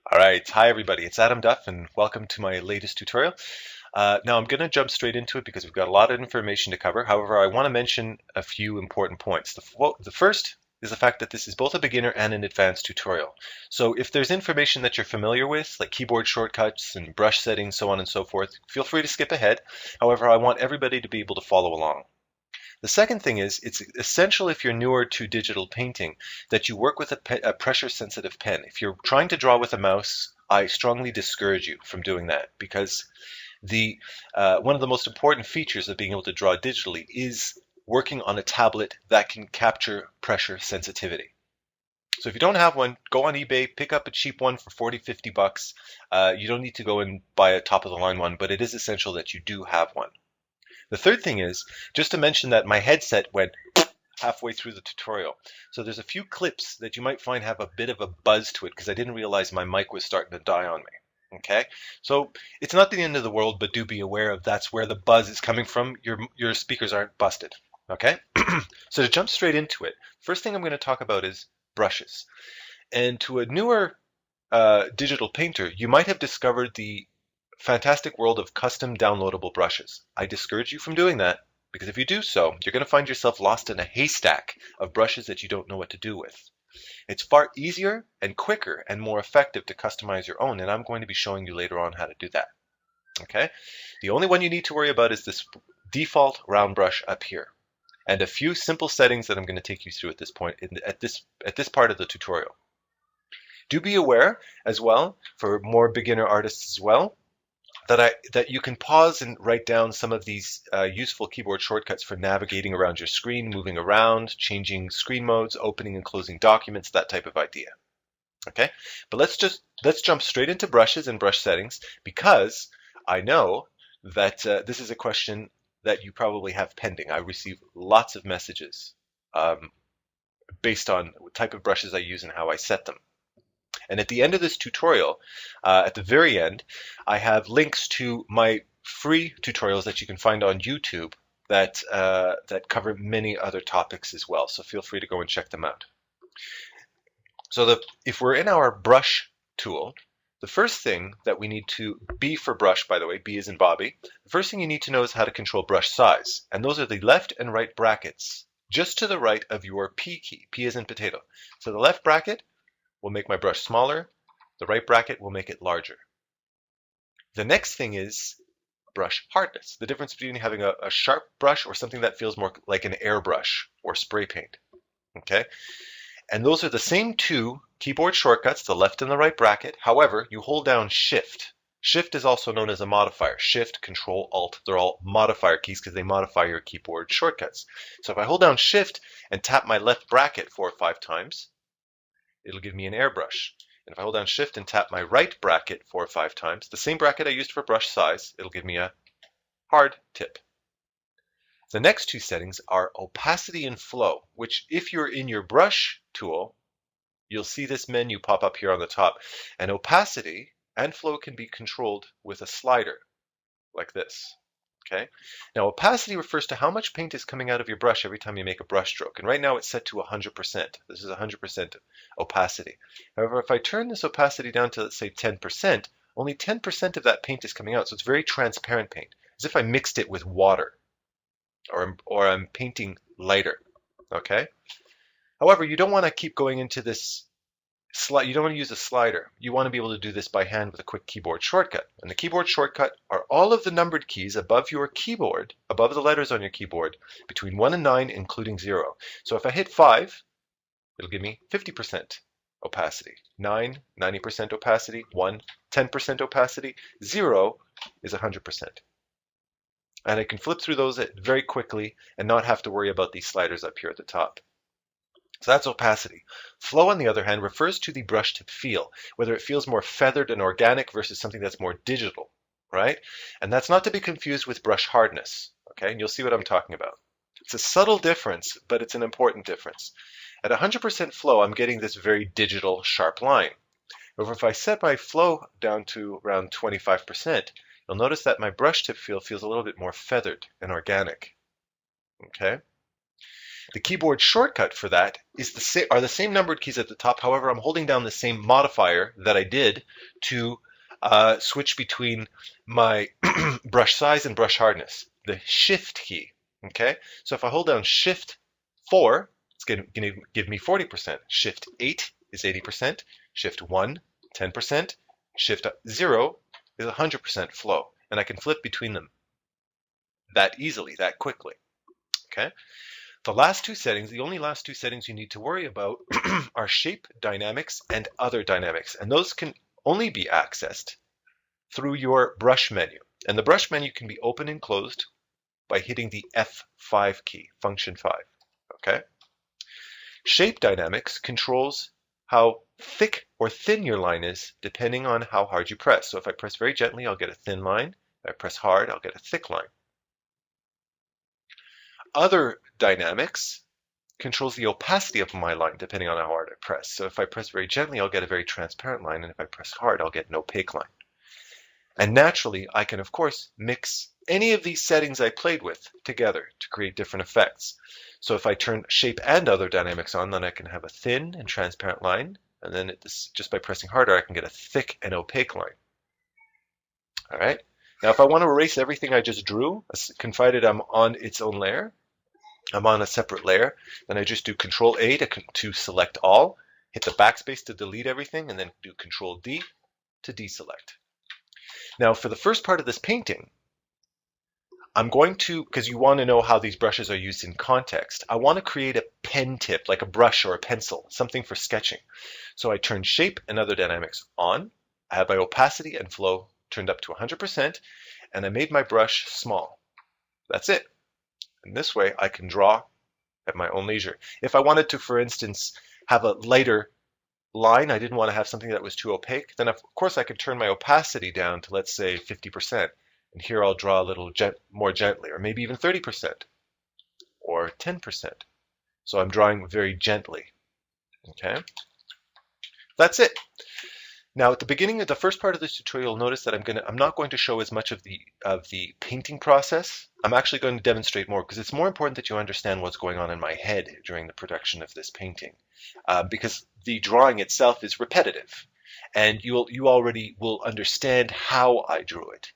All right, hi everybody, it's Adam Duff and welcome to my latest tutorial. Now I'm going to jump straight into it because we've got a lot of information to cover. However, I want to mention a few important points. The first is the fact that this is both a beginner and an advanced tutorial. So if there's information that you're familiar with, like keyboard shortcuts and brush settings, so on and so forth, feel free to skip ahead. However, I want everybody to be able to follow along. The second thing is it's essential if you're newer to digital painting that you work with a pressure sensitive pen. If you're trying to draw with a mouse, I strongly discourage you from doing that because the one of the most important features of being able to draw digitally is working on a tablet that can capture pressure sensitivity. So if you don't have one, go on eBay, pick up a cheap one for 40, 50 bucks. You don't need to go and buy a top of the line one, but it is essential that you do have one. The third thing is just to mention that my headset went halfway through the tutorial. So there's a few clips that you might find have a bit of a buzz to it because I didn't realize my mic was starting to die on me. Okay, so it's not the end of the world, but do be aware of that's where the buzz is coming from. Your speakers aren't busted. Okay, so to jump straight into it, first thing I'm going to talk about is brushes. And to a newer digital painter, you might have discovered the fantastic world of custom downloadable brushes. I discourage you from doing that because if you do so, you're going to find yourself lost in a haystack of brushes that you don't know what to do with. It's far easier and quicker and more effective to customize your own, and I'm going to be showing you later on how to do that. Okay? The only one you need to worry about is this default round brush up here, and a few simple settings that I'm going to take you through at this point at this part of the tutorial. Do be aware as well, for more beginner artists as well, that you can pause and write down some of these useful keyboard shortcuts for navigating around your screen, moving around, changing screen modes, opening and closing documents, that type of idea. Okay, but let's jump straight into brushes and brush settings because I know that this is a question that you probably have pending. I receive lots of messages based on what type of brushes I use and how I set them. And at the end of this tutorial, at the very end, I have links to my free tutorials that you can find on YouTube that cover many other topics as well. So feel free to go and check them out. So if we're in our brush tool, the first thing that we need to, B for brush, by the way, B as in Bobby, the first thing you need to know is how to control brush size. And those are the left and right brackets, just to the right of your P key, P as in potato. So the left bracket will make my brush smaller. The right bracket will make it larger. The next thing is brush hardness, the difference between having a sharp brush or something that feels more like an airbrush or spray paint. Okay, and those are the same two keyboard shortcuts, the left and the right bracket. However, you hold down Shift. Shift is also known as a modifier. Shift, Control, Alt, they're all modifier keys because they modify your keyboard shortcuts. So if I hold down Shift and tap my left bracket 4 or 5 times, it'll give me an airbrush. And if I hold down Shift and tap my right bracket 4 or 5 times, the same bracket I used for brush size, it'll give me a hard tip. The next two settings are opacity and flow, which if you're in your brush tool, you'll see this menu pop up here on the top. And opacity and flow can be controlled with a slider like this. Okay. Now opacity refers to how much paint is coming out of your brush every time you make a brush stroke. And right now it's set to 100%. This is 100% opacity. However, if I turn this opacity down to, let's say, 10%, only 10% of that paint is coming out. So it's very transparent paint, as if I mixed it with water or I'm painting lighter. Okay. However, you don't want to keep going into this you don't want to use a slider. You want to be able to do this by hand with a quick keyboard shortcut. And the keyboard shortcut are all of the numbered keys above your keyboard, above the letters on your keyboard, between 1 and 9, including 0. So if I hit 5, it'll give me 50% opacity. 9, 90% opacity. 1, 10% opacity. 0 is 100%. And I can flip through those very quickly and not have to worry about these sliders up here at the top. So that's opacity. Flow, on the other hand, refers to the brush tip feel, whether it feels more feathered and organic versus something that's more digital, right? And that's not to be confused with brush hardness, okay? And you'll see what I'm talking about. It's a subtle difference, but it's an important difference. At 100% flow, I'm getting this very digital, sharp line. However, if I set my flow down to around 25%, you'll notice that my brush tip feel feels a little bit more feathered and organic, okay? The keyboard shortcut for that is are the same numbered keys at the top. However, I'm holding down the same modifier that I did to switch between my brush size and brush hardness, the Shift key. Okay, so if I hold down Shift 4, it's going to give me 40%. Shift 8 is 80%. Shift 1, 10%. Shift 0 is 100% flow. And I can flip between them that easily, that quickly. Okay. The last two settings, the only last two settings you need to worry about are shape dynamics and other dynamics. And those can only be accessed through your brush menu. And the brush menu can be open and closed by hitting the F5 key, function 5. Okay? Shape dynamics controls how thick or thin your line is depending on how hard you press. So if I press very gently, I'll get a thin line. If I press hard, I'll get a thick line. Other dynamics controls the opacity of my line depending on how hard I press. So if I press very gently, I'll get a very transparent line, and if I press hard, I'll get an opaque line. And naturally, I can, of course, mix any of these settings I played with together to create different effects. So if I turn shape and other dynamics on, then I can have a thin and transparent line, and then just by pressing harder, I can get a thick and opaque line. All right. Now, if I want to erase everything I just drew, confided I'm on its own layer, I'm on a separate layer, then I just do Control A to select all, hit the backspace to delete everything, and then do Control D to deselect. Now, for the first part of this painting, I'm going to, because you want to know how these brushes are used in context, I want to create a pen tip, like a brush or a pencil, something for sketching. So I turn shape and other dynamics on, I have my opacity and flow turned up to 100%, and I made my brush small. That's it. And this way I can draw at my own leisure. If I wanted to, for instance, have a lighter line, I didn't want to have something that was too opaque, then of course I could turn my opacity down to, let's say, 50%. And here I'll draw a little more gently, or maybe even 30%, or 10%. So I'm drawing very gently. Okay? That's it. Now, at the beginning of the first part of this tutorial, notice that I'm not going to show as much of the painting process. I'm actually going to demonstrate more because it's more important that you understand what's going on in my head during the production of this painting, because the drawing itself is repetitive, and you already will understand how I drew it.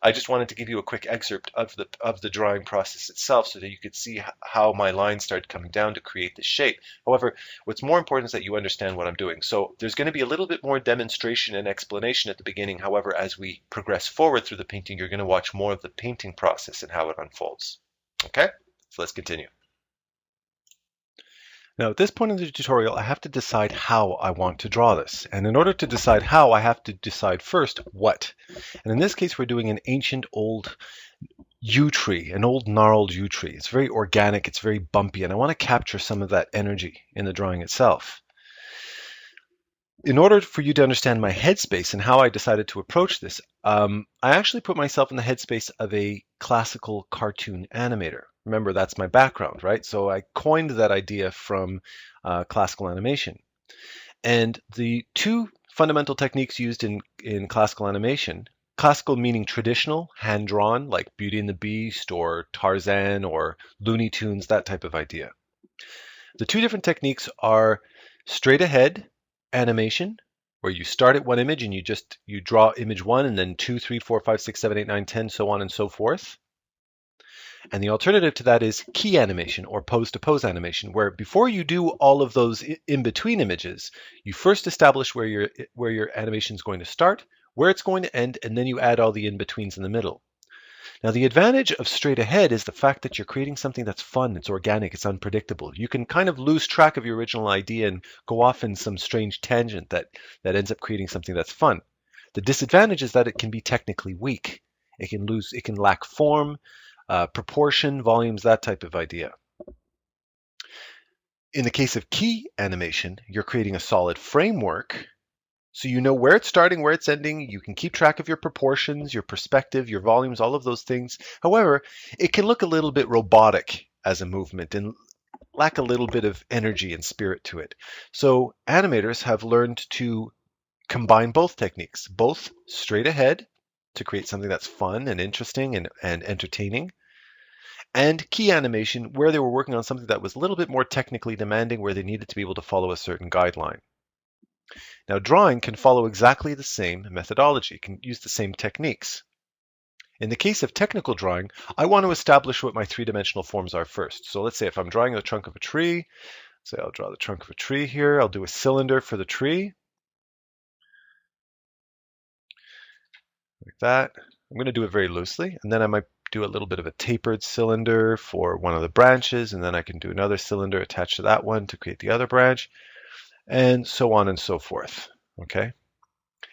I just wanted to give you a quick excerpt of the drawing process itself so that you could see how my lines started coming down to create this shape. However, what's more important is that you understand what I'm doing. So there's going to be a little bit more demonstration and explanation at the beginning. However, as we progress forward through the painting, you're going to watch more of the painting process and how it unfolds. Okay, so let's continue. Now, at this point in the tutorial, I have to decide how I want to draw this. And in order to decide how, I have to decide first what. And in this case, we're doing an ancient old yew tree, an old gnarled yew tree. It's very organic, it's very bumpy, and I want to capture some of that energy in the drawing itself. In order for you to understand my headspace and how I decided to approach this, I actually put myself in the headspace of a classical cartoon animator. Remember, that's my background, right? So I coined that idea from classical animation. And the two fundamental techniques used in classical animation, classical meaning traditional, hand-drawn, like Beauty and the Beast or Tarzan or Looney Tunes, that type of idea. The two different techniques are straight ahead animation, where you start at one image and you draw image 1 and then 2, 3, 4, 5, 6, 7, 8, 9, 10, so on and so forth. And the alternative to that is key animation or pose-to-pose animation, where before you do all of those in-between images, you first establish where your animation is going to start, where it's going to end, and then you add all the in-betweens in the middle. Now, the advantage of straight ahead is the fact that you're creating something that's fun, it's organic, it's unpredictable. You can kind of lose track of your original idea and go off in some strange tangent that ends up creating something that's fun. The disadvantage is that it can be technically weak. It can lack form, proportion, volumes, that type of idea. In the case of key animation, you're creating a solid framework, so you know where it's starting, where it's ending. You can keep track of your proportions, your perspective, your volumes, all of those things. However, it can look a little bit robotic as a movement and lack a little bit of energy and spirit to it. So animators have learned to combine both techniques, both straight ahead to create something that's fun and interesting and entertaining, and key animation where they were working on something that was a little bit more technically demanding, where they needed to be able to follow a certain guideline. Now, drawing can follow exactly the same methodology, can use the same techniques. In the case of technical drawing, I want to establish what my three-dimensional forms are first. So let's say if I'm drawing the trunk of a tree, say I'll draw the trunk of a tree here. I'll do a cylinder for the tree, like that. I'm going to do it very loosely, and then I might do a little bit of a tapered cylinder for one of the branches, and then I can do another cylinder attached to that one to create the other branch, and so on and so forth. Okay?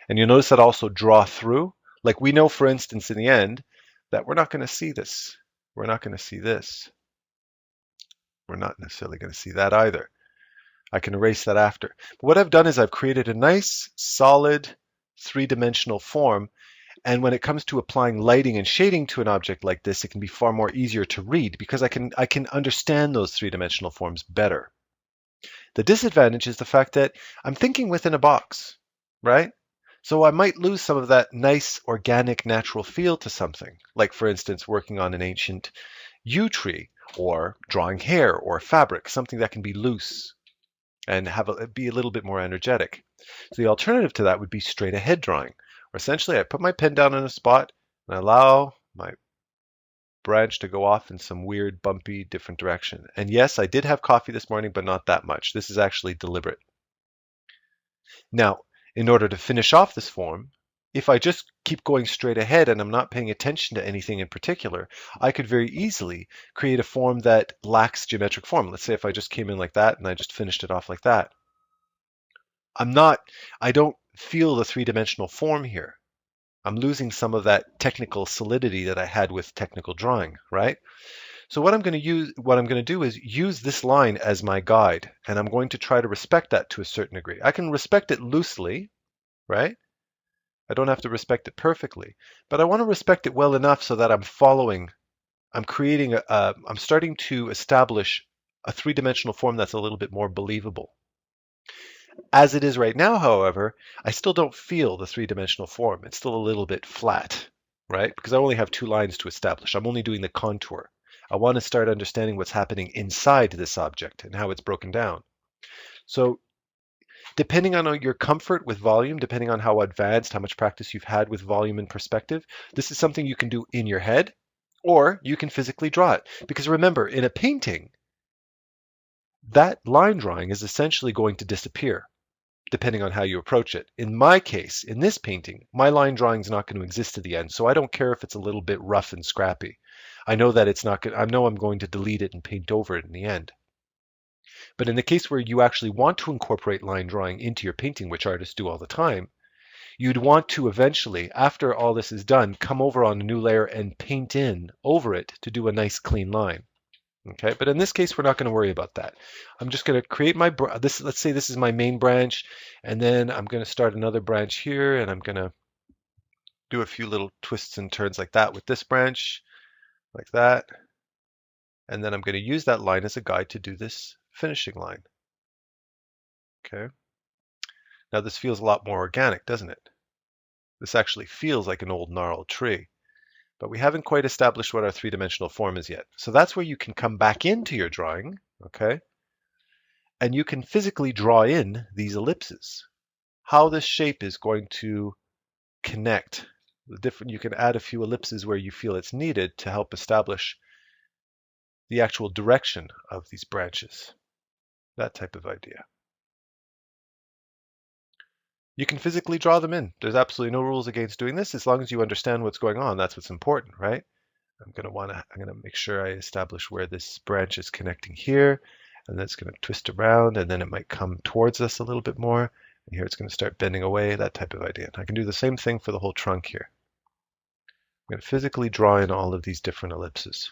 And you'll notice that I also draw through. Like we know, for instance, in the end, that we're not going to see this. We're not going to see this. We're not necessarily going to see that either. I can erase that after. But what I've done is I've created a nice, solid, three-dimensional form. And when it comes to applying lighting and shading to an object like this, it can be far more easier to read because I can understand those three-dimensional forms better. The disadvantage is the fact that I'm thinking within a box, right? So I might lose some of that nice, organic, natural feel to something, like for instance, working on an ancient yew tree, or drawing hair or fabric, something that can be loose and be a little bit more energetic. So the alternative to that would be straight ahead drawing, where essentially I put my pen down in a spot and I allow my branch to go off in some weird, bumpy, different direction. And yes, I did have coffee this morning, but not that much. This is actually deliberate. Now, in order to finish off this form, if I just keep going straight ahead and I'm not paying attention to anything in particular, I could very easily create a form that lacks geometric form. Let's say if I just came in like that and I just finished it off like that. I don't feel the three-dimensional form here. I'm losing some of that technical solidity that I had with technical drawing, right? So what I'm going to do is use this line as my guide, and I'm going to try to respect that to a certain degree. I can respect it loosely, right? I don't have to respect it perfectly, but I want to respect it well enough so that I'm starting to establish a three-dimensional form that's a little bit more believable. As it is right now, however, I still don't feel the three-dimensional form. It's still a little bit flat, right? Because I only have two lines to establish. I'm only doing the contour. I want to start understanding what's happening inside this object and how it's broken down. So depending on your comfort with volume, depending on how advanced, how much practice you've had with volume and perspective, this is something you can do in your head, or you can physically draw it. Because remember, in a painting, that line drawing is essentially going to disappear, depending on how you approach it. In my case, in this painting, my line drawing is not going to exist to the end, so I don't care if it's a little bit rough and scrappy. I know that it's not good. I know I'm going to delete it and paint over it in the end. But in the case where you actually want to incorporate line drawing into your painting, which artists do all the time, you'd want to eventually, after all this is done, come over on a new layer and paint in over it to do a nice clean line. Okay, but in this case, we're not going to worry about that. I'm just going to create let's say this is my main branch, and then I'm going to start another branch here, and I'm going to do a few little twists and turns like that with this branch, like that. And then I'm going to use that line as a guide to do this finishing line. Okay. Now this feels a lot more organic, doesn't it? This actually feels like an old gnarled tree. But we haven't quite established what our three-dimensional form is yet. So that's where you can come back into your drawing, okay? And you can physically draw in these ellipses. How this shape is going to connect. You can add a few ellipses where you feel it's needed to help establish the actual direction of these branches. That type of idea. You can physically draw them in. There's absolutely no rules against doing this as long as you understand what's going on. That's what's important, right? I'm going to make sure I establish where this branch is connecting here, and then it's going to twist around, and then it might come towards us a little bit more. And here it's going to start bending away, that type of idea. And I can do the same thing for the whole trunk here. I'm going to physically draw in all of these different ellipses.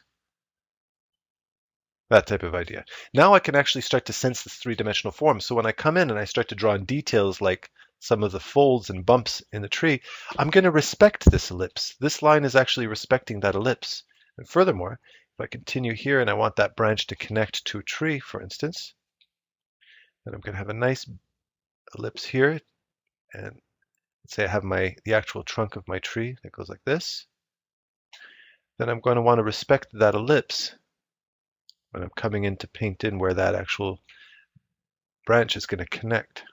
That type of idea. Now I can actually start to sense this three-dimensional form. So when I come in and I start to draw in details like some of the folds and bumps in the tree, I'm going to respect this ellipse. This line is actually respecting that ellipse. And furthermore, if I continue here and I want that branch to connect to a tree, for instance, then I'm going to have a nice ellipse here. And let's say I have the actual trunk of my tree that goes like this. then I'm going to want to respect that ellipse when I'm coming in to paint in where that actual branch is going to connect,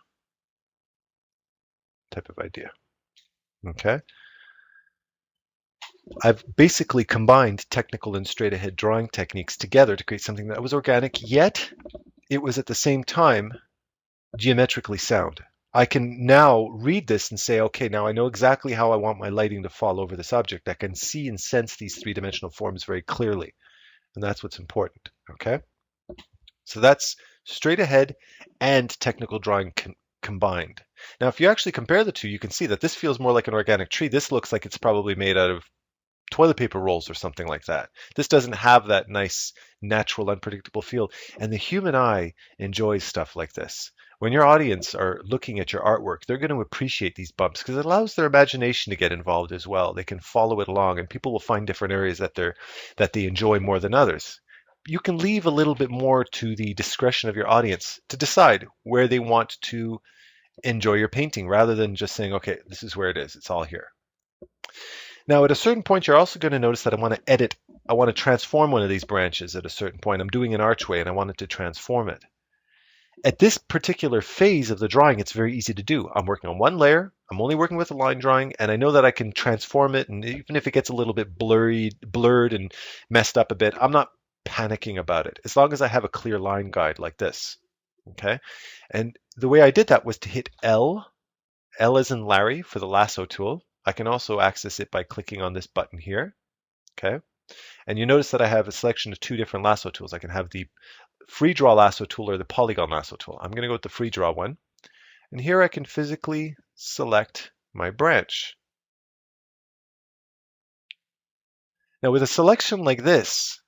type of idea. Okay. I've basically combined technical and straight ahead drawing techniques together to create something that was organic, yet it was at the same time geometrically sound. I can now read this and say, okay, now I know exactly how I want my lighting to fall over this object. I can see and sense these three-dimensional forms very clearly. And that's what's important, okay? So that's straight ahead and technical drawing combined. Now, if you actually compare the two, you can see that this feels more like an organic tree. This looks like it's probably made out of toilet paper rolls or something like that. This doesn't have that nice, natural, unpredictable feel. And the human eye enjoys stuff like this. When your audience are looking at your artwork, they're going to appreciate these bumps because it allows their imagination to get involved as well. They can follow it along, and people will find different areas that they enjoy more than others. You can leave a little bit more to the discretion of your audience to decide where they want to enjoy your painting rather than just saying, okay, this is where it is. It's all here. Now, at a certain point, you're also going to notice that I want to edit. I want to transform one of these branches at a certain point. I'm doing an archway and I wanted to transform it. At this particular phase of the drawing, it's very easy to do. I'm working on one layer. I'm only working with a line drawing, and I know that I can transform it. And even if it gets a little bit blurred and messed up a bit, I'm not panicking about it as long as I have a clear line guide like this. Okay. And the way I did that was to hit L as in Larry for the lasso tool. I can also access it by clicking on this button here. Okay. And you notice that I have a selection of two different lasso tools. I can have the free draw lasso tool or the polygon lasso tool. I'm going to go with the free draw one. And here I can physically select my branch. Now with a selection like this,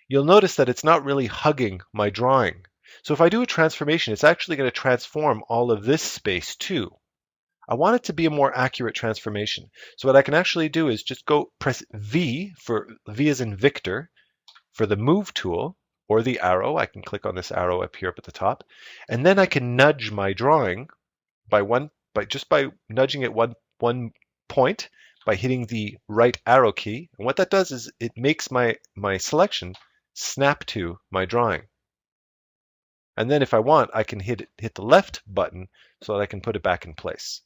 you'll notice that it's not really hugging my drawing. So if I do a transformation, it's actually going to transform all of this space too. I want it to be a more accurate transformation. So what I can actually do is just go press V as in Victor for the move tool or the arrow. I can click on this arrow up here up at the top, and then I can nudge my drawing by nudging it one point by hitting the right arrow key. And what that does is it makes my selection snap to my drawing. And then if I want, I can hit the left button so that I can put it back in place.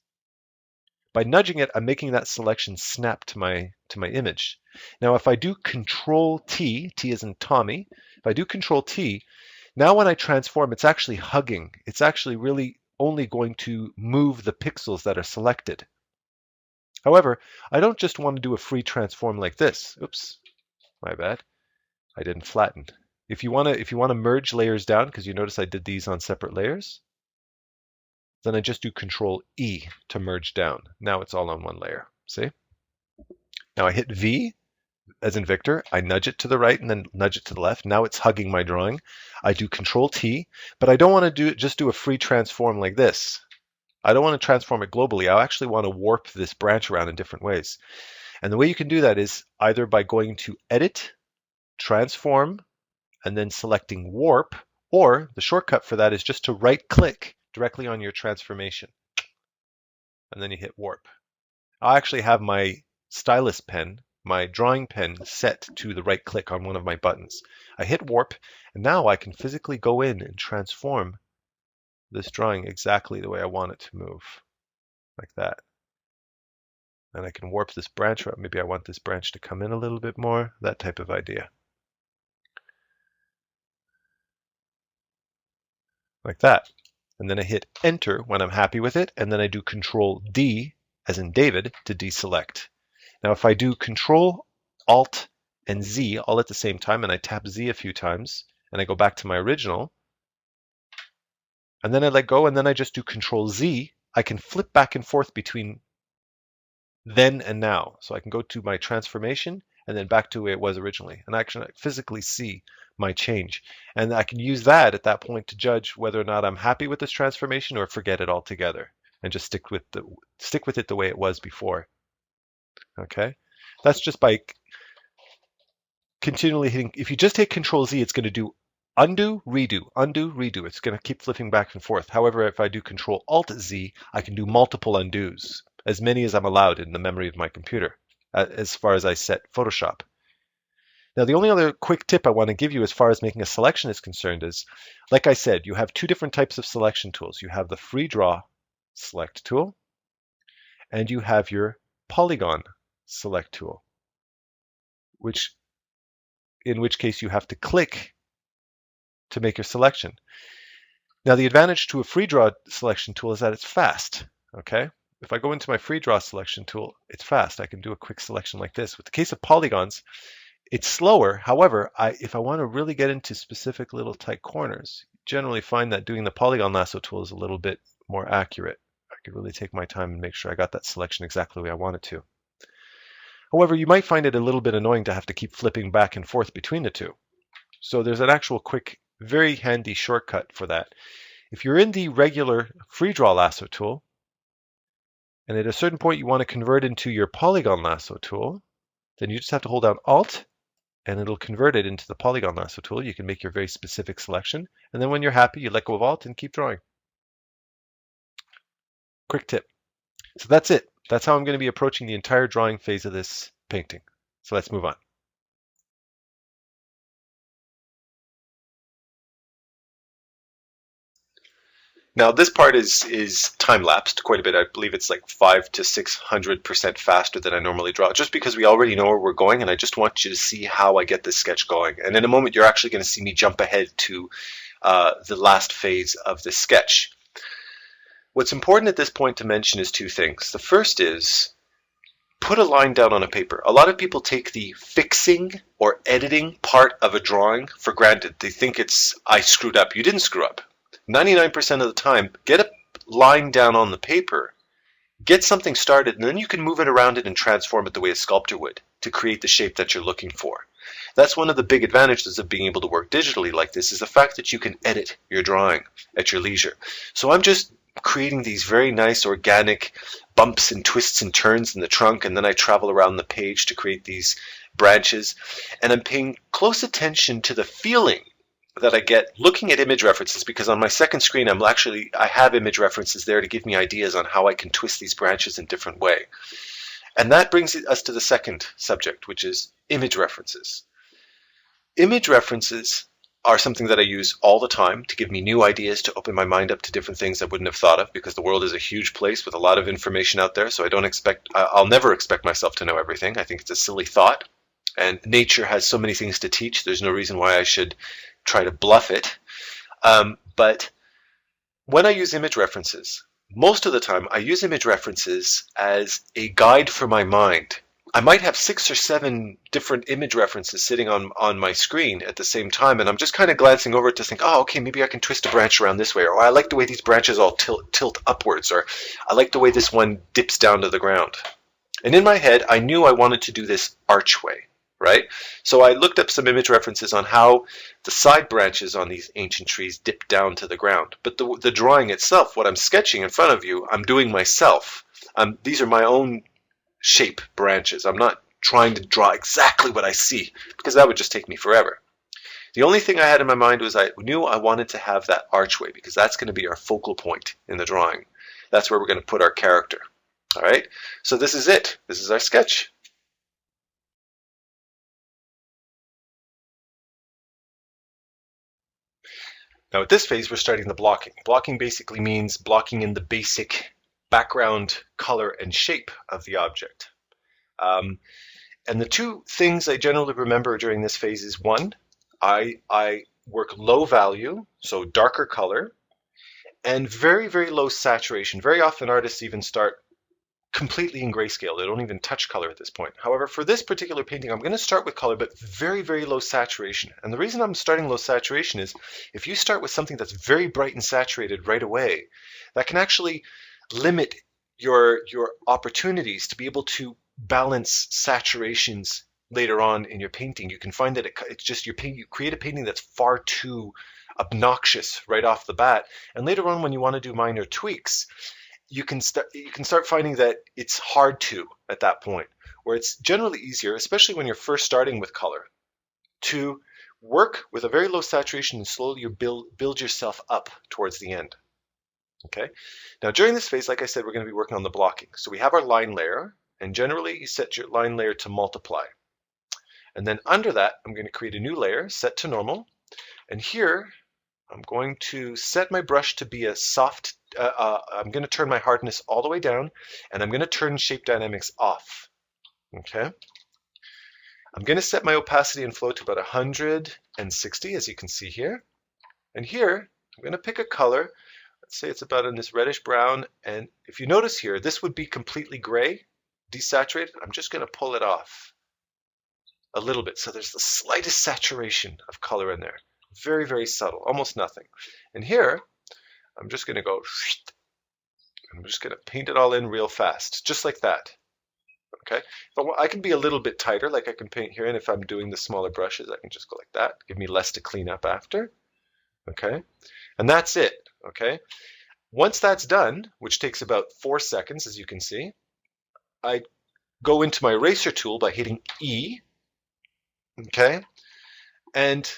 By nudging it, I'm making that selection snap to my image. Now, if I do Control T, T as in Tommy, if I do Control T, now when I transform, it's actually hugging. It's actually really only going to move the pixels that are selected. However, I don't just want to do a free transform like this. Oops, my bad. I didn't flatten. If you want to merge layers down, because you notice I did these on separate layers, then I just do Control E to merge down. Now it's all on one layer. See? Now I hit V as in Victor. I nudge it to the right and then nudge it to the left. Now it's hugging my drawing. I do Control T, but I don't want to just do a free transform like this. I don't want to transform it globally. I actually want to warp this branch around in different ways. And the way you can do that is either by going to Edit, Transform, and then selecting Warp, or the shortcut for that is just to right-click directly on your transformation. And then you hit Warp. I actually have my stylus pen, my drawing pen, set to the right click on one of my buttons. I hit Warp, and now I can physically go in and transform this drawing exactly the way I want it to move, like that. And I can warp this branch around. Maybe I want this branch to come in a little bit more, that type of idea. Like that. And then I hit Enter when I'm happy with it, and then I do Control D, as in David, to deselect. Now if I do Control, Alt, and Z all at the same time, and I tap Z a few times, and I go back to my original, and then I let go, and then I just do Control Z, I can flip back and forth between then and now. So I can go to my transformation, and then back to the way it was originally, and I can physically see my change. And I can use that at that point to judge whether or not I'm happy with this transformation or forget it altogether and just stick with it the way it was before. Okay? That's just by continually hitting. If you just hit Control Z, it's going to do undo, redo, undo, redo. It's going to keep flipping back and forth. However, if I do Control Alt Z, I can do multiple undos, as many as I'm allowed in the memory of my computer, as far as I set Photoshop. Now, the only other quick tip I want to give you as far as making a selection is concerned is, like I said, you have two different types of selection tools. You have the free draw select tool, and you have your polygon select tool, in which case you have to click to make your selection. Now, the advantage to a free draw selection tool is that it's fast, okay? If I go into my free draw selection tool, it's fast. I can do a quick selection like this. With the case of polygons, it's slower. However, if I want to really get into specific little tight corners, generally find that doing the polygon lasso tool is a little bit more accurate. I could really take my time and make sure I got that selection exactly the way I want it to. However, you might find it a little bit annoying to have to keep flipping back and forth between the two. So there's an actual quick, very handy shortcut for that. If you're in the regular free draw lasso tool, and at a certain point you want to convert into your polygon lasso tool, then you just have to hold down Alt, and it'll convert it into the polygon lasso tool. You can make your very specific selection, and then when you're happy, you let go of Alt and keep drawing. Quick tip. So that's it. That's how I'm going to be approaching the entire drawing phase of this painting. So let's move on. Now this part is time-lapsed quite a bit. I believe it's like 500 to 600% faster than I normally draw, just because we already know where we're going, and I just want you to see how I get this sketch going. And in a moment, you're actually going to see me jump ahead to the last phase of this sketch. What's important at this point to mention is two things. The first is put a line down on a paper. A lot of people take the fixing or editing part of a drawing for granted. They think it's, I screwed up. You didn't screw up. 99% of the time, get a line down on the paper, get something started, and then you can move it around it and transform it the way a sculptor would to create the shape that you're looking for. That's one of the big advantages of being able to work digitally like this, is the fact that you can edit your drawing at your leisure. So I'm just creating these very nice organic bumps and twists and turns in the trunk, and then I travel around the page to create these branches, and I'm paying close attention to the feeling that I get looking at image references, because on my second screen I have image references there to give me ideas on how I can twist these branches in a different way. And that brings us to the second subject, which is image references. Image references are something that I use all the time to give me new ideas, to open my mind up to different things I wouldn't have thought of, because the world is a huge place with a lot of information out there, so I'll never expect myself to know everything. I think it's a silly thought, and nature has so many things to teach. There's no reason why I should try to bluff it. But when I use image references, most of the time I use image references as a guide for my mind. I might have 6 or 7 different image references sitting on my screen at the same time, and I'm just kind of glancing over it to think, oh, okay, maybe I can twist a branch around this way, or I like the way these branches all tilt upwards, or I like the way this one dips down to the ground. And in my head, I knew I wanted to do this archway, right? So I looked up some image references on how the side branches on these ancient trees dip down to the ground. But the drawing itself, what I'm sketching in front of you, I'm doing myself. These are my own shape branches. I'm not trying to draw exactly what I see, because that would just take me forever. The only thing I had in my mind was I knew I wanted to have that archway, because that's going to be our focal point in the drawing. That's where we're going to put our character. All right? So this is it. This is our sketch. Now at this phase, we're starting the blocking. Blocking basically means blocking in the basic background color and shape of the object. And the two things I generally remember during this phase is, one, I work low value, so darker color, and very, very low saturation. Very often artists even start completely in grayscale. They don't even touch color at this point. However, for this particular painting, I'm going to start with color, but very, very low saturation. And the reason I'm starting low saturation is if you start with something that's very bright and saturated right away, that can actually limit your opportunities to be able to balance saturations later on in your painting. You can find that it's just you create a painting that's far too obnoxious right off the bat, and later on when you want to do minor tweaks, you can start finding that it's hard to at that point, where it's generally easier, especially when you're first starting with color, to work with a very low saturation and slowly you build yourself up towards the end. Okay. Now during this phase, like I said, we're going to be working on the blocking. So we have our line layer, and generally you set your line layer to multiply. And then under that, I'm going to create a new layer, set to normal. And here, I'm going to set my brush to be a soft, I'm going to turn my hardness all the way down, and I'm going to turn shape dynamics off. Okay. I'm going to set my opacity and flow to about 160, as you can see here. And here, I'm going to pick a color. Let's say it's about in this reddish brown. And if you notice here, this would be completely gray, desaturated. I'm just going to pull it off a little bit. So there's the slightest saturation of color in there. Very, very subtle, almost nothing. And here, I'm just going to go, and I'm just going to paint it all in real fast, just like that. Okay, but I can be a little bit tighter, like I can paint here, and if I'm doing the smaller brushes, I can just go like that, give me less to clean up after. Okay, and that's it. Okay, once that's done, which takes about 4 seconds, as you can see, I go into my eraser tool by hitting E. Okay, and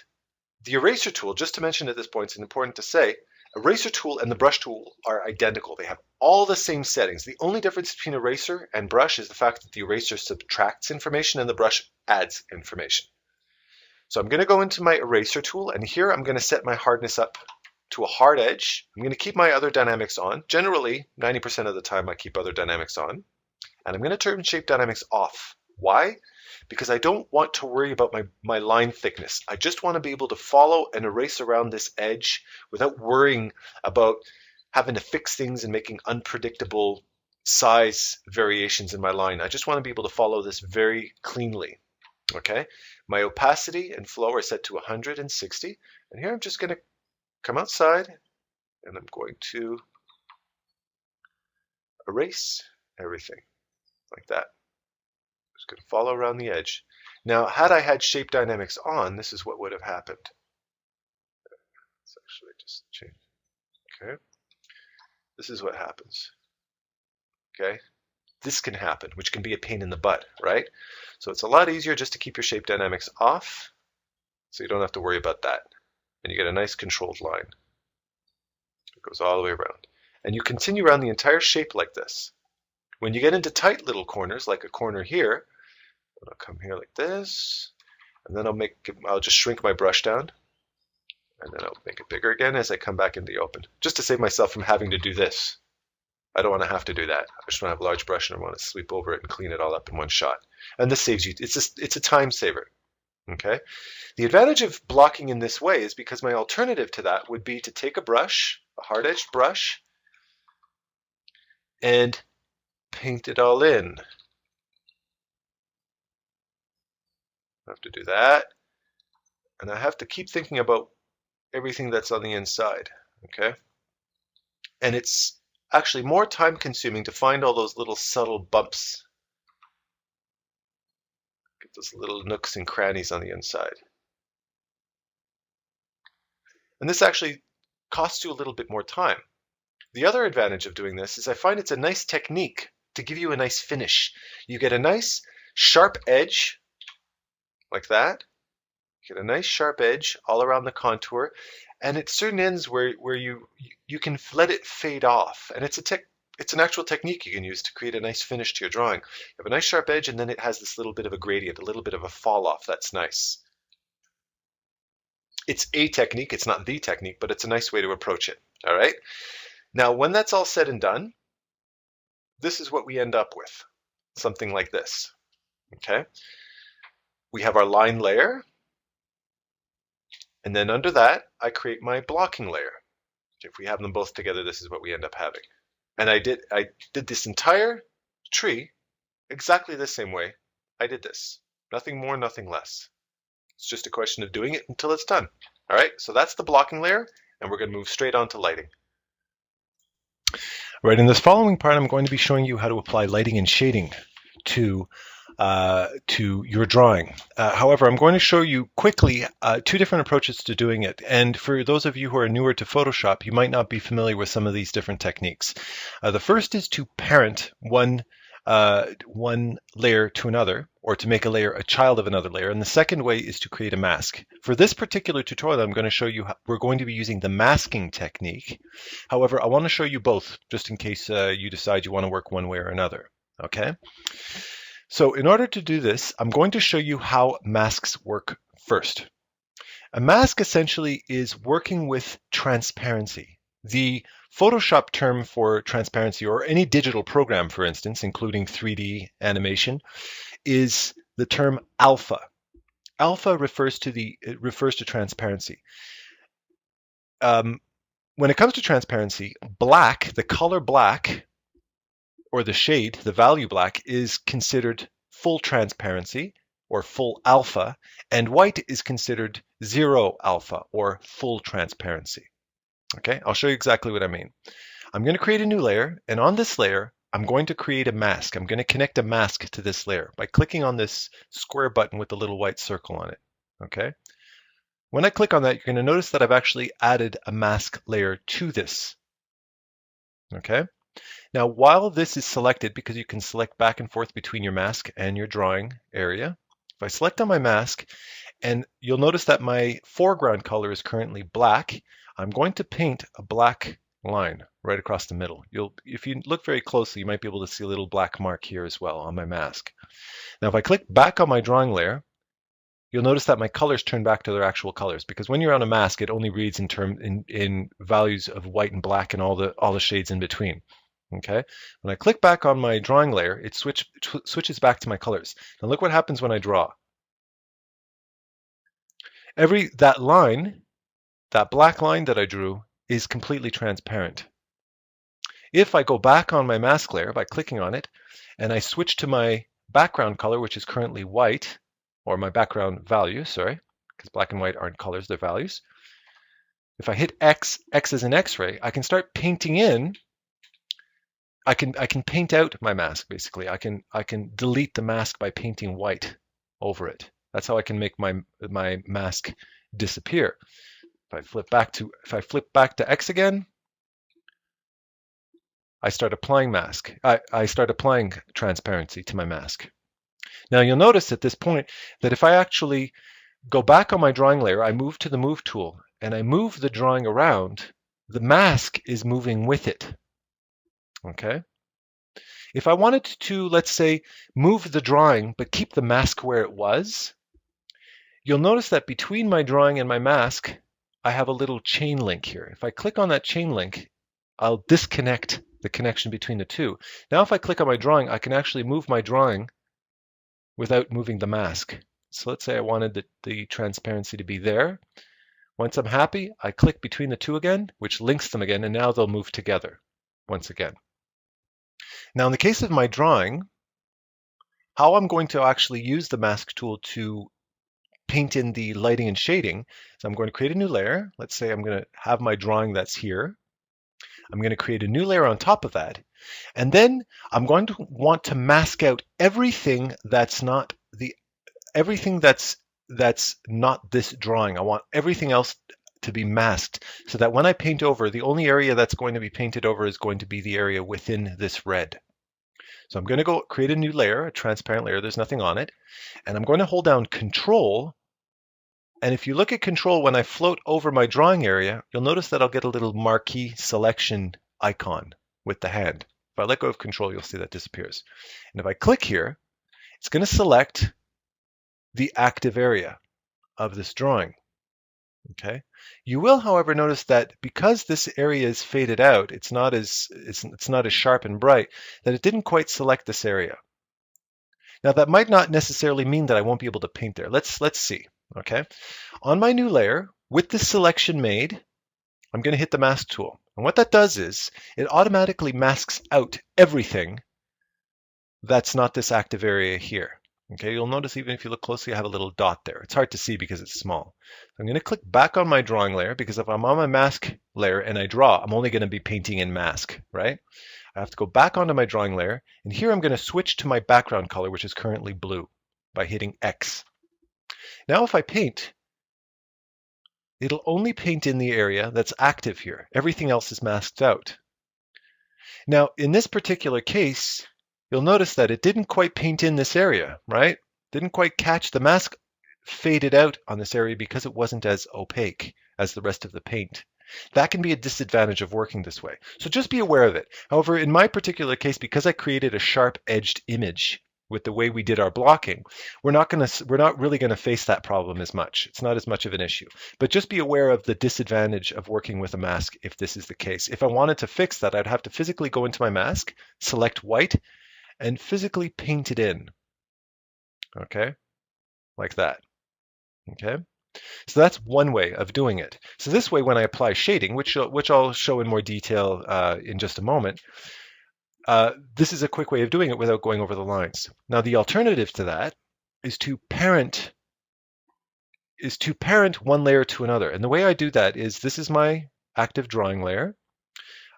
the eraser tool, just to mention at this point, it's important to say, eraser tool and the brush tool are identical. They have all the same settings. The only difference between eraser and brush is the fact that the eraser subtracts information and the brush adds information. So I'm going to go into my eraser tool, and here I'm going to set my hardness up to a hard edge. I'm going to keep my other dynamics on. Generally, 90% of the time I keep other dynamics on. And I'm going to turn shape dynamics off. Why? Because I don't want to worry about my line thickness. I just want to be able to follow and erase around this edge without worrying about having to fix things and making unpredictable size variations in my line. I just want to be able to follow this very cleanly. Okay, my opacity and flow are set to 160. And here I'm just going to come outside and I'm going to erase everything like that. Just going to follow around the edge. Now, had I had shape dynamics on, this is what would have happened. Let's actually just change. Okay. This is what happens. Okay. This can happen, which can be a pain in the butt, right? So it's a lot easier just to keep your shape dynamics off, so you don't have to worry about that. And you get a nice controlled line. It goes all the way around. And you continue around the entire shape like this. When you get into tight little corners, like a corner here, I'll come here like this, and then I'll just shrink my brush down, and then I'll make it bigger again as I come back in the open, just to save myself from having to do this. I don't want to have to do that. I just want to have a large brush and I want to sweep over it and clean it all up in one shot. And this saves you, it's a time saver. Okay. The advantage of blocking in this way is because my alternative to that would be to take a brush, a hard-edged brush, and paint it all in. I have to do that. And I have to keep thinking about everything that's on the inside. Okay. And it's actually more time consuming to find all those little subtle bumps. Get those little nooks and crannies on the inside. And this actually costs you a little bit more time. The other advantage of doing this is I find it's a nice technique to give you a nice finish. You get a nice sharp edge like that. Get a nice sharp edge all around the contour, and at certain ends where you can let it fade off, and it's an actual technique you can use to create a nice finish to your drawing. You have a nice sharp edge, and then it has this little bit of a gradient, a little bit of a fall off. That's nice. It's a technique, it's not the technique, but it's a nice way to approach it. All right. Now, when that's all said and done, this is what we end up with. Something like this. Okay. We have our line layer. And then under that, I create my blocking layer. If we have them both together, this is what we end up having. And I did this entire tree exactly the same way I did this. Nothing more, nothing less. It's just a question of doing it until it's done. All right, so that's the blocking layer, and we're going to move straight on to lighting. Right, in this following part, I'm going to be showing you how to apply lighting and shading to your drawing. However, I'm going to show you quickly 2 different approaches to doing it. And for those of you who are newer to Photoshop, you might not be familiar with some of these different techniques. The first is to parent one layer to another, or to make a layer a child of another layer. And the second way is to create a mask. For this particular tutorial, I'm going to show you how we're going to be using the masking technique. However, I want to show you both, just in case you decide you want to work one way or another. Okay? So in order to do this, I'm going to show you how masks work first. A mask essentially is working with transparency. The Photoshop term for transparency, or any digital program, for instance, including 3D animation, is the term alpha. Alpha refers to transparency. When it comes to transparency, black, the color black, or the shade, the value black, is considered full transparency or full alpha, and white is considered zero alpha or full transparency. Okay, I'll show you exactly what I mean. I'm going to create a new layer, and on this layer, I'm going to create a mask. I'm going to connect a mask to this layer by clicking on this square button with the little white circle on it. Okay. When I click on that, you're going to notice that I've actually added a mask layer to this. Okay. Now, while this is selected, because you can select back and forth between your mask and your drawing area, if I select on my mask, and you'll notice that my foreground color is currently black, I'm going to paint a black line right across the middle. If you look very closely, you might be able to see a little black mark here as well on my mask. Now, if I click back on my drawing layer, you'll notice that my colors turn back to their actual colors, because when you're on a mask, it only reads in values of white and black and all the shades in between. Okay. When I click back on my drawing layer, it switches back to my colors. Now look what happens when I draw. That black line that I drew, is completely transparent. If I go back on my mask layer by clicking on it, and I switch to my background color, which is currently white, or my background value, sorry, because black and white aren't colors, they're values. If I hit X, X is an X-ray, I can start painting in. I can paint out my mask, basically. I can delete the mask by painting white over it. That's how I can make my mask disappear. If I flip back to X again, I start applying I start applying transparency to my mask. Now you'll notice at this point that if I actually go back on my drawing layer, I move to the Move tool, and I move the drawing around, the mask is moving with it. Okay. If I wanted to, let's say, move the drawing but keep the mask where it was, you'll notice that between my drawing and my mask, I have a little chain link here. If I click on that chain link, I'll disconnect the connection between the two. Now if I click on my drawing, I can actually move my drawing without moving the mask. So let's say I wanted the transparency to be there. Once I'm happy, I click between the two again, which links them again, and now they'll move together once again. Now in the case of my drawing, how I'm going to actually use the mask tool to paint in the lighting and shading, so I'm going to create a new layer. Let's say I'm going to have my drawing that's here. I'm going to create a new layer on top of that. And then I'm going to want to mask out everything that's not this drawing. I want everything else to be masked, so that when I paint over, the only area that's going to be painted over is going to be the area within this red. So I'm going to go create a new layer, a transparent layer. There's nothing on it. And I'm going to hold down Control. And if you look at Control, when I float over my drawing area, you'll notice that I'll get a little marquee selection icon with the hand. If I let go of Control, you'll see that disappears. And if I click here, it's going to select the active area of this drawing. Okay. You will, however, notice that because this area is faded out, it's not as sharp and bright, that it didn't quite select this area. Now that might not necessarily mean that I won't be able to paint there. Let's see. Okay. On my new layer, with this selection made, I'm going to hit the mask tool. And what that does is it automatically masks out everything that's not this active area here. Okay, you'll notice even if you look closely, I have a little dot there. It's hard to see because it's small. So I'm going to click back on my drawing layer, because if I'm on my mask layer and I draw, I'm only going to be painting in mask, right? I have to go back onto my drawing layer, and here I'm going to switch to my background color, which is currently blue, by hitting X. Now if I paint, it'll only paint in the area that's active here. Everything else is masked out. Now in this particular case, you'll notice that it didn't quite paint in this area, right? Didn't quite catch the mask, faded out on this area because it wasn't as opaque as the rest of the paint. That can be a disadvantage of working this way. So just be aware of it. However, in my particular case, because I created a sharp-edged image with the way we did our blocking, we're not really gonna face that problem as much. It's not as much of an issue. But just be aware of the disadvantage of working with a mask if this is the case. If I wanted to fix that, I'd have to physically go into my mask, select white, and physically paint it in. Okay, like that. Okay. So that's one way of doing it. So this way, when I apply shading, which I'll show in more detail in just a moment, this is a quick way of doing it without going over the lines. Now, the alternative to that is to parent one layer to another. And the way I do that is this is my active drawing layer.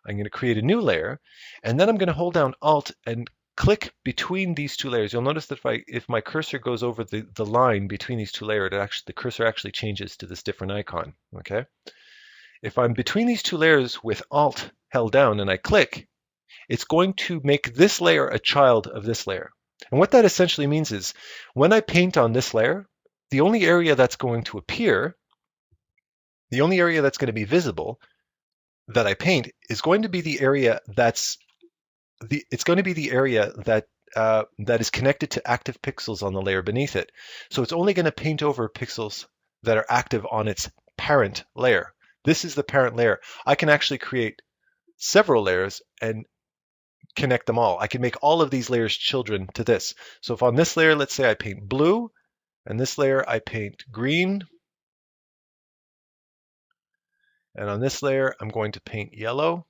I'm going to create a new layer, and then I'm going to hold down Alt and click between these two layers. You'll notice that if my cursor goes over the line between these two layers, the cursor actually changes to this different icon. Okay. If I'm between these two layers with Alt held down and I click, it's going to make this layer a child of this layer. And what that essentially means is when I paint on this layer, the only area that's going to appear, the only area that's going to be visible that I paint is going to be the area that is connected to active pixels on the layer beneath it. So it's only going to paint over pixels that are active on its parent layer. This is the parent layer. I can actually create several layers and connect them all. I can make all of these layers children to this. So if on this layer, let's say I paint blue, and this layer I paint green, and on this layer I'm going to paint yellow,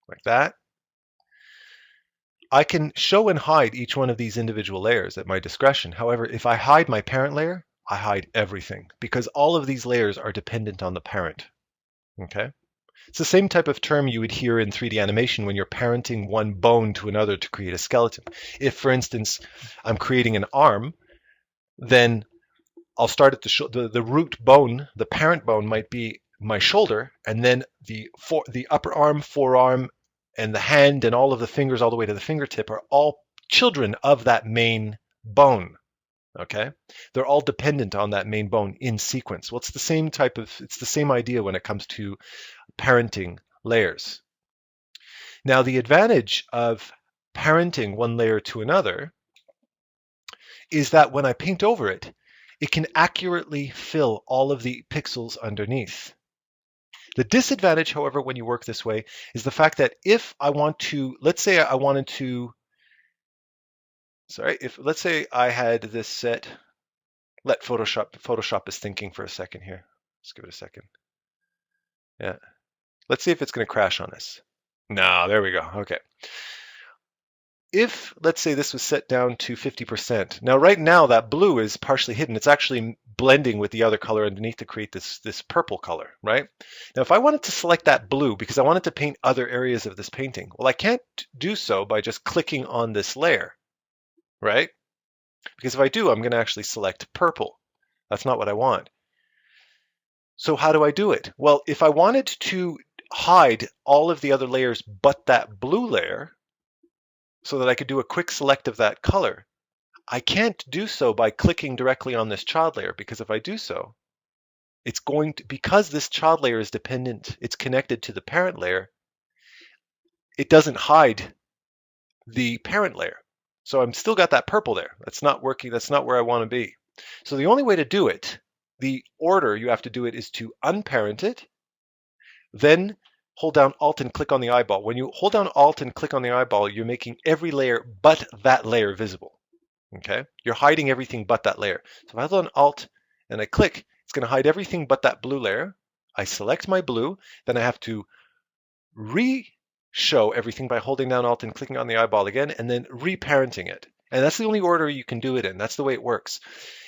like that. I can show and hide each one of these individual layers at my discretion. However, if I hide my parent layer, I hide everything because all of these layers are dependent on the parent. Okay? It's the same type of term you would hear in 3D animation when you're parenting one bone to another to create a skeleton. If, for instance, I'm creating an arm, then I'll start at the root bone. The parent bone might be my shoulder, and then the upper arm, forearm, and the hand, and all of the fingers all the way to the fingertip are all children of that main bone. Okay, they're all dependent on that main bone in sequence. Well, it's the same idea when it comes to parenting layers. Now, the advantage of parenting one layer to another is that when I paint over it, it can accurately fill all of the pixels underneath. The disadvantage, however, when you work this way is the fact that if I want to, let's say I had this set, let Photoshop is thinking for a second here. Let's give it a second. Yeah. Let's see if it's going to crash on us. No, there we go. Okay. If, let's say this was set down to 50%. Now, right now, that blue is partially hidden. It's actually blending with the other color underneath to create this purple color, right? Now, if I wanted to select that blue because I wanted to paint other areas of this painting, well, I can't do so by just clicking on this layer, right? Because if I do, I'm going to actually select purple. That's not what I want. So how do I do it? Well, if I wanted to hide all of the other layers but that blue layer, so that I could do a quick select of that color, I can't do so by clicking directly on this child layer, because if I do so, because this child layer is dependent, it's connected to the parent layer, it doesn't hide the parent layer. So I'm still got that purple there. That's not working. That's not where I want to be. So the only way to do it, the order you have to do it is to unparent it, then hold down Alt and click on the eyeball. When you hold down Alt and click on the eyeball, you're making every layer but that layer visible. Okay? You're hiding everything but that layer. So if I hold on Alt and I click, it's going to hide everything but that blue layer. I select my blue, then I have to re-show everything by holding down Alt and clicking on the eyeball again, and then reparenting it. And that's the only order you can do it in. That's the way it works.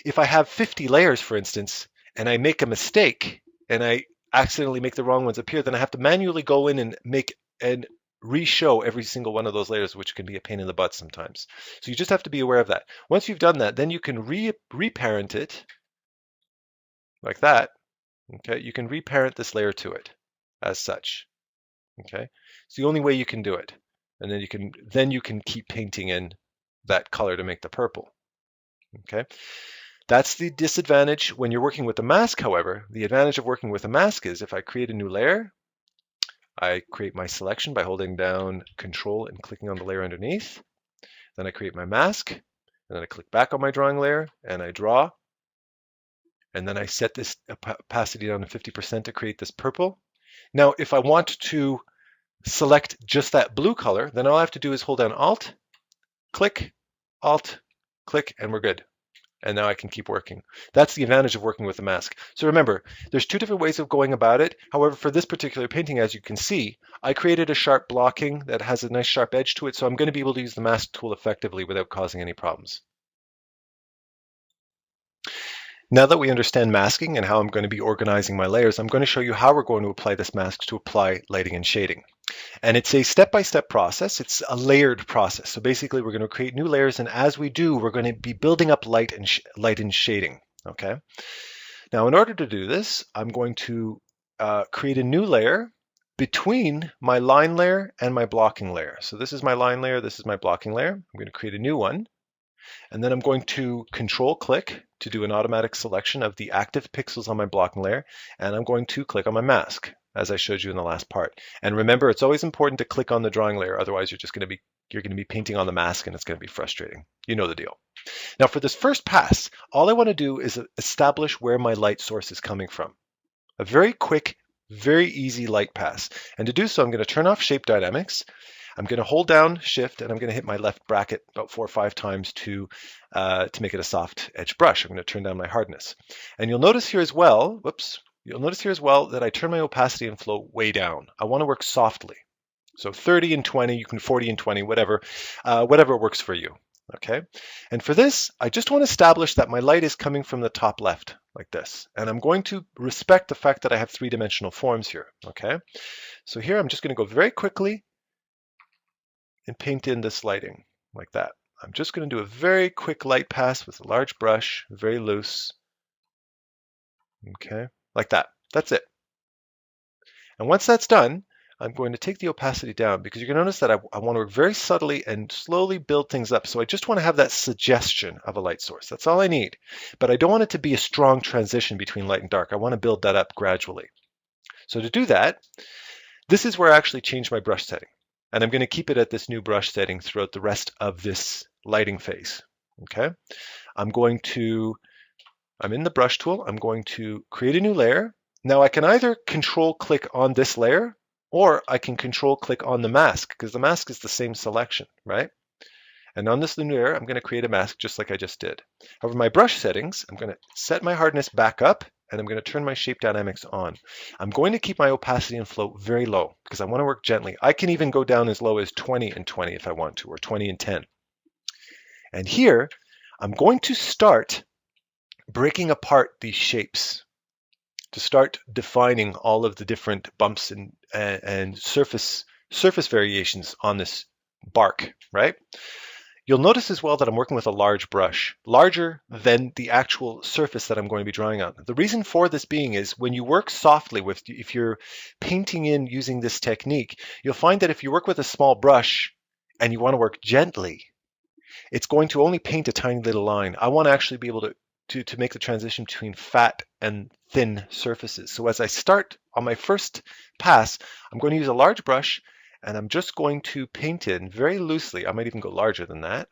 If I have 50 layers, for instance, and I make a mistake, and I accidentally make the wrong ones appear, then I have to manually go in and make and re-show every single one of those layers, which can be a pain in the butt sometimes. So you just have to be aware of that. Once you've done that, then you can reparent it like that. Okay, you can reparent this layer to it as such. Okay, it's the only way you can do it. And then you can keep painting in that color to make the purple. Okay. That's the disadvantage when you're working with a mask, however. The advantage of working with a mask is if I create a new layer, I create my selection by holding down Control and clicking on the layer underneath. Then I create my mask, and then I click back on my drawing layer and I draw. And then I set this opacity down to 50% to create this purple. Now, if I want to select just that blue color, then all I have to do is hold down Alt, click, Alt, click, and we're good. And now I can keep working. That's the advantage of working with a mask. So remember, there's two different ways of going about it. However, for this particular painting, as you can see, I created a sharp blocking that has a nice sharp edge to it, so I'm going to be able to use the mask tool effectively without causing any problems. Now that we understand masking and how I'm going to be organizing my layers, I'm going to show you how we're going to apply this mask to apply lighting and shading. And it's a step-by-step process. It's a layered process. So basically, we're going to create new layers, and as we do, we're going to be building up light and shading. Okay. Now, in order to do this, I'm going to create a new layer between my line layer and my blocking layer. So this is my line layer. This is my blocking layer. I'm going to create a new one. And then I'm going to Control click to do an automatic selection of the active pixels on my blocking layer. And I'm going to click on my mask, as I showed you in the last part. And remember, it's always important to click on the drawing layer. Otherwise, you're going to be painting on the mask and it's going to be frustrating. You know the deal. Now for this first pass, all I want to do is establish where my light source is coming from. A very quick, very easy light pass. And to do so, I'm going to turn off shape dynamics. I'm going to hold down Shift and I'm going to hit my left bracket about 4 or 5 times to make it a soft edge brush. I'm going to turn down my hardness. And you'll notice here as well, that I turn my opacity and flow way down. I want to work softly. So 30 and 20, you can 40 and 20, whatever works for you. Okay. And for this, I just want to establish that my light is coming from the top left like this. And I'm going to respect the fact that I have 3-dimensional forms here. Okay. So here I'm just going to go very quickly and paint in this lighting like that. I'm just going to do a very quick light pass with a large brush, very loose. Okay, like that. That's it. And once that's done, I'm going to take the opacity down because you're going to notice that I want to work very subtly and slowly build things up. So I just want to have that suggestion of a light source. That's all I need. But I don't want it to be a strong transition between light and dark. I want to build that up gradually. So to do that, this is where I actually change my brush setting. And I'm going to keep it at this new brush setting throughout the rest of this lighting phase. Okay. I'm in the brush tool. I'm going to create a new layer. Now I can either Control click on this layer or I can Control click on the mask because the mask is the same selection, right? And on this new layer, I'm going to create a mask just like I just did. However, my brush settings, I'm going to set my hardness back up and I'm going to turn my shape dynamics on. I'm going to keep my opacity and flow very low because I want to work gently. I can even go down as low as 20 and 20 if I want to, or 20 and 10. And here, I'm going to start breaking apart these shapes to start defining all of the different bumps and surface variations on this bark, right? You'll notice as well that I'm working with a large brush, larger than the actual surface that I'm going to be drawing on. The reason for this being is when you work softly if you're painting in using this technique, you'll find that if you work with a small brush and you want to work gently, it's going to only paint a tiny little line. I want to actually be able to make the transition between fat and thin surfaces. So as I start on my first pass, I'm going to use a large brush and I'm just going to paint in very loosely. I might even go larger than that.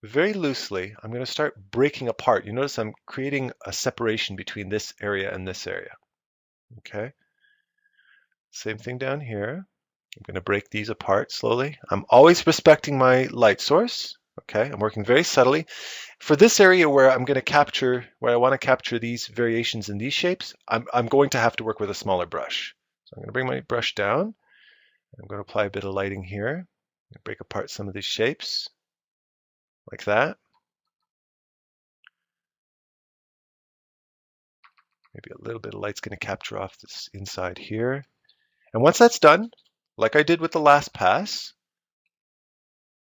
Very loosely, I'm going to start breaking apart. You notice I'm creating a separation between this area and this area. Okay. Same thing down here. I'm going to break these apart slowly. I'm always respecting my light source. Okay, I'm working very subtly. For this area where I want to capture these variations in these shapes, I'm going to have to work with a smaller brush. So I'm going to bring my brush down. I'm going to apply a bit of lighting here. Break apart some of these shapes like that. Maybe a little bit of light's going to capture off this inside here. And once that's done, like I did with the last pass,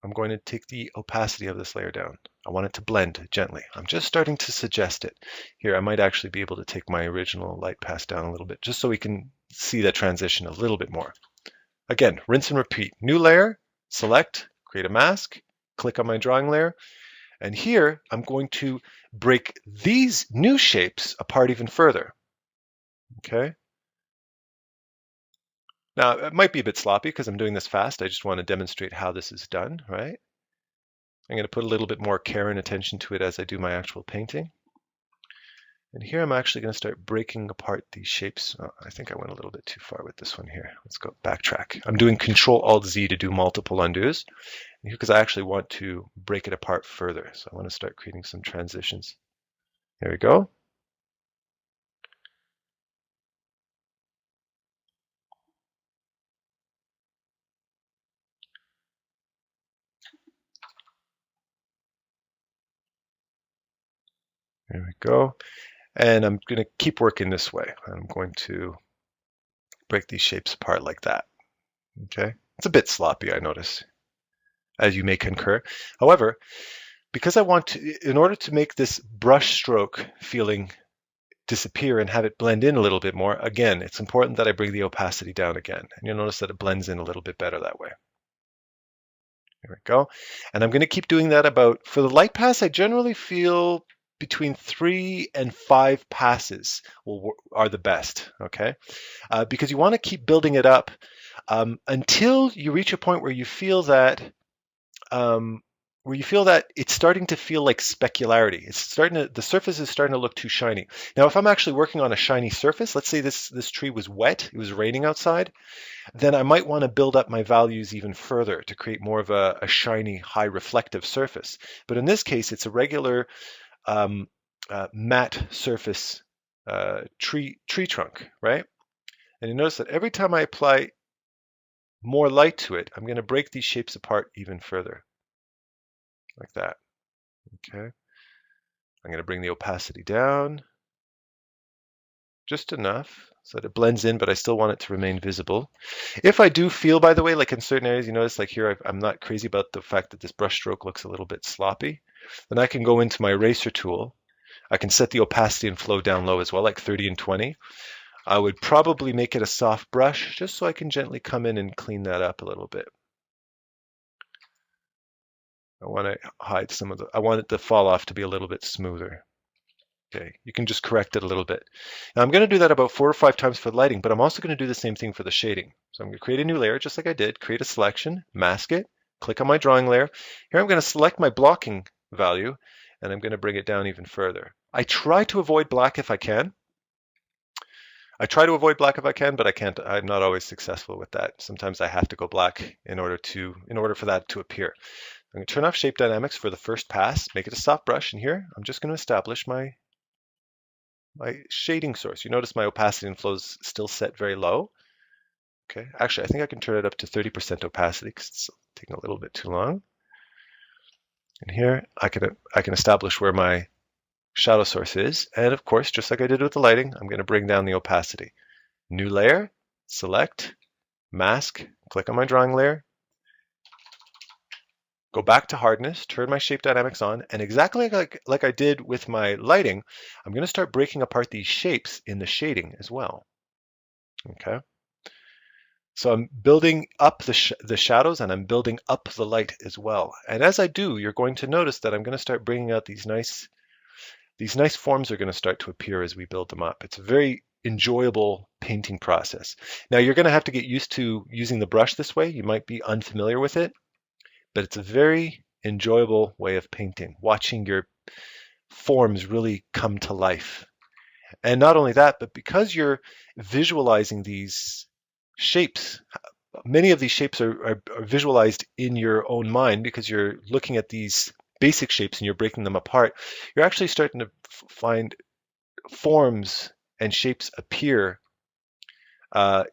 I'm going to take the opacity of this layer down. I want it to blend gently. I'm just starting to suggest it. Here, I might actually be able to take my original light pass down a little bit, just so we can see that transition a little bit more. Again, rinse and repeat. New layer, select, create a mask, click on my drawing layer, and here I'm going to break these new shapes apart even further. Okay? Now, it might be a bit sloppy because I'm doing this fast. I just want to demonstrate how this is done, right? I'm going to put a little bit more care and attention to it as I do my actual painting. And here I'm actually going to start breaking apart these shapes. Oh, I think I went a little bit too far with this one here. Let's go backtrack. I'm doing Control-Alt-Z to do multiple undos because I actually want to break it apart further. So I want to start creating some transitions. There we go. There we go. And I'm going to keep working this way. I'm going to break these shapes apart like that. Okay. It's a bit sloppy, I notice, as you may concur. However, because I want to, in order to make this brush stroke feeling disappear and have it blend in a little bit more, again, it's important that I bring the opacity down again. And you'll notice that it blends in a little bit better that way. There we go. And I'm going to keep doing that for the light pass, I generally feel between 3 and 5 passes are the best, okay? Because you want to keep building it up until you reach a point where you feel that it's starting to feel like specularity. The surface is starting to look too shiny. Now, if I'm actually working on a shiny surface, let's say this tree was wet, it was raining outside, then I might want to build up my values even further to create more of a shiny, high reflective surface. But in this case, it's a regular matte surface tree trunk, right? And you notice that every time I apply more light to it, I'm going to break these shapes apart even further, like that. Okay. I'm going to bring the opacity down just enough so that it blends in, but I still want it to remain visible. If I do feel, by the way, like in certain areas, you notice like here, I'm not crazy about the fact that this brush stroke looks a little bit sloppy, then I can go into my eraser tool. I can set the opacity and flow down low as well, like 30 and 20. I would probably make it a soft brush just so I can gently come in and clean that up a little bit. I want to hide I want it to fall off to be a little bit smoother. Okay, you can just correct it a little bit. Now I'm going to do that about 4 or 5 times for the lighting, but I'm also going to do the same thing for the shading. So I'm going to create a new layer just like I did, create a selection, mask it, click on my drawing layer. Here I'm going to select my blocking value, and I'm going to bring it down even further. I try to avoid black if I can. But I can't. I'm not always successful with that. Sometimes I have to go black in order for that to appear. I'm going to turn off shape dynamics for the first pass, make it a soft brush, and here I'm just going to establish my shading source. You notice my opacity and flow is still set very low. Okay, actually I think I can turn it up to 30% opacity because it's taking a little bit too long. And here I can establish where my shadow source is, and of course, just like I did with the lighting, I'm going to bring down the opacity. New layer, select, mask, click on my drawing layer, go back to hardness, turn my shape dynamics on, and exactly like I did with my lighting, I'm going to start breaking apart these shapes in the shading as well. Okay. So I'm building up the shadows and I'm building up the light as well. And as I do, you're going to notice that I'm going to start bringing out these nice forms are going to start to appear as we build them up. It's a very enjoyable painting process. Now you're going to have to get used to using the brush this way. You might be unfamiliar with it, but it's a very enjoyable way of painting, watching your forms really come to life. And not only that, but because you're visualizing these shapes, many of these shapes are visualized in your own mind because you're looking at these basic shapes and you're breaking them apart. You're actually starting to find forms and shapes appear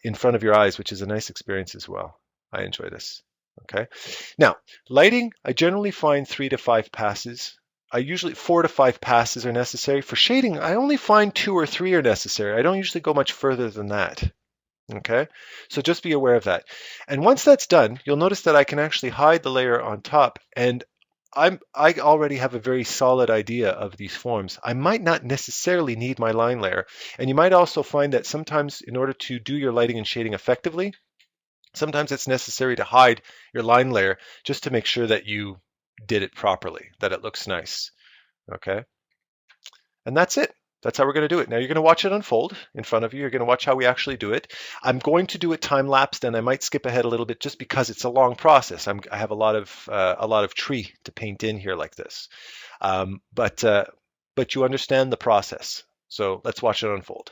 in front of your eyes, which is a nice experience as well. I enjoy this. Okay. Now, lighting, I generally find 3 to 5 passes. I usually 4 to 5 passes are necessary. For shading, I only find 2 or 3 are necessary. I don't usually go much further than that. Okay, so just be aware of that. And once that's done, you'll notice that I can actually hide the layer on top, and I already have a very solid idea of these forms. I might not necessarily need my line layer, and you might also find that sometimes in order to do your lighting and shading effectively, sometimes it's necessary to hide your line layer just to make sure that you did it properly, that it looks nice. Okay, and that's it. That's how we're going to do it. Now you're going to watch it unfold in front of you. You're going to watch how we actually do it. I'm going to do it time lapsed, and I might skip ahead a little bit just because it's a long process. I have a lot of tree to paint in here like this, but you understand the process. So let's watch it unfold.